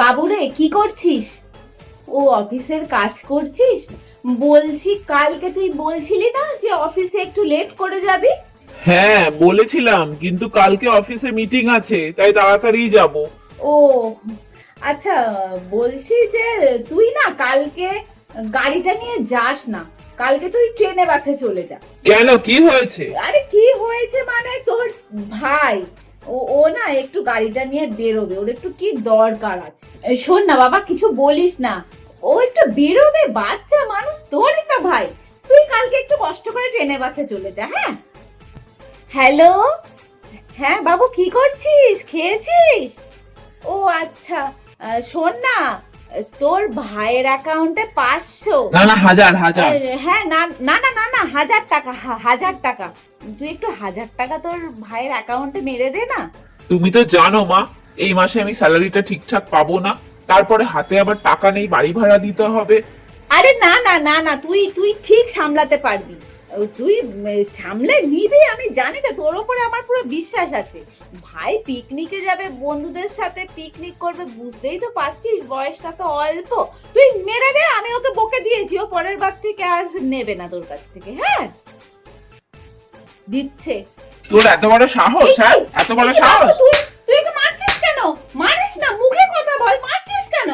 বাবুরে কি করছিস? ও অফিসের কাজ করছিস? বলছি কালকে তুই বলছিলি না যে অফিসে একটু লেট করে যাবি? হ্যাঁ বলেছিলাম, কিন্তু কালকে অফিসে মিটিং আছে, তাই তাড়াতাড়ি যাব। ও আচ্ছা, বলছি যে তুই না কালকে গাড়িটা নিয়ে যাস না, কালকে তুই ট্রেনে বাসে চলে যা। কেন, কি হয়েছে? আরে কি হয়েছে মানে তোর ভাই ও না একটু গাড়িটা নিয়ে বেরোবে, ওর একটু কি দরকার আছে। শোন না বাবা, কিছু বলিস না, ও একটু বেরোবে, বাচ্চা মানুষ, তোরই তো ভাই। তুই কালকে একটু কষ্ট করে ট্রেনে বাসে চলে যা। হ্যাঁ হ্যালো, হ্যাঁ বাবু কি করছিস, খেয়েছিস? ও আচ্ছা, শোন না, তোর ভাইয়ের অ্যাকাউন্টে 500। না না, হাজার হাজার। হ্যাঁ না না না না না, 1000 টাকা, 1000 টাকা। তুই একটু 1000 টাকা তোর ভাইয়ের অ্যাকাউন্টে মেরে দে না। তুমি তো জানো মা, এই মাসে আমি স্যালারিটা ঠিকঠাক পাবো না, তারপরে হাতে আবার টাকা নেই, বাড়ি ভাড়া দিতে হবে। আরে না না না না, তুই তুই ঠিক সামলাতে পারবি, তুই সামলে নিবি, আমি জানি তো, তোর উপরে আমার পুরো বিশ্বাস আছে। ভাই পিকনিকে যাবে, বন্ধুদের সাথে পিকনিক করবে, বুঝতেই তো পারছিস বয়সটা তো অল্প। তুই মেরে দে, আমি ওকে বকে দিয়েছি, ও পরের বার থেকে আর নেবে না তোর কাছ থেকে। হ্যাঁ দিচ্ছে। তোর এত বড় সাহস? হ্যাঁ, এত বড় সাহস? তুই তুই ওকে মারছিস কেন? মারিস না, মুখে কথা বল, মারছিস কেন?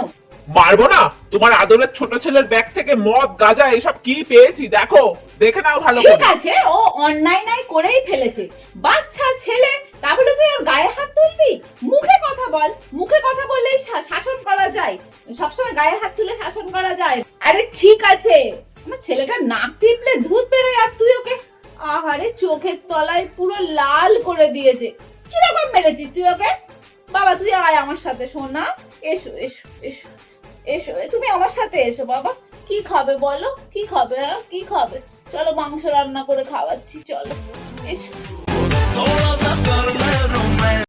মারবো না? তোমার আদরের ছোট ছেলের ব্যাগ থেকে মদ গাঁজা এসব কি পেয়েছি দেখো, দেখে নাও ভালো ঠিক করে। আছে, ও অন্যায় নাই করেই ফেলেছে, বাচ্চা ছেলে, তা বলে তুই ওর গায়ে হাত তুলবি? মুখে কথা বল, মুখে কথা বললেই শাসন করা যায়, সবসময় গায়ে হাত তুলে শাসন করা যায়? আরে ঠিক আছে, আমার ছেলেটা নাক টিপলে দুধ বেরোয়, আর তুই ওকে আহারে চোখের তলায় পুরো লাল করে দিয়েছে। কিরকম মেরেছিস তুই ওকে? বাবা তুই আয় আমার সাথে, শোনা, এসো এসো এসো এসো, তুমি আমার সাথে এসো বাবা। কি খাবে বলো, কি খাবে? হ্যাঁ কি খাবে? চলো মাংস রান্না করে খাওয়াচ্ছি, চলো এসো।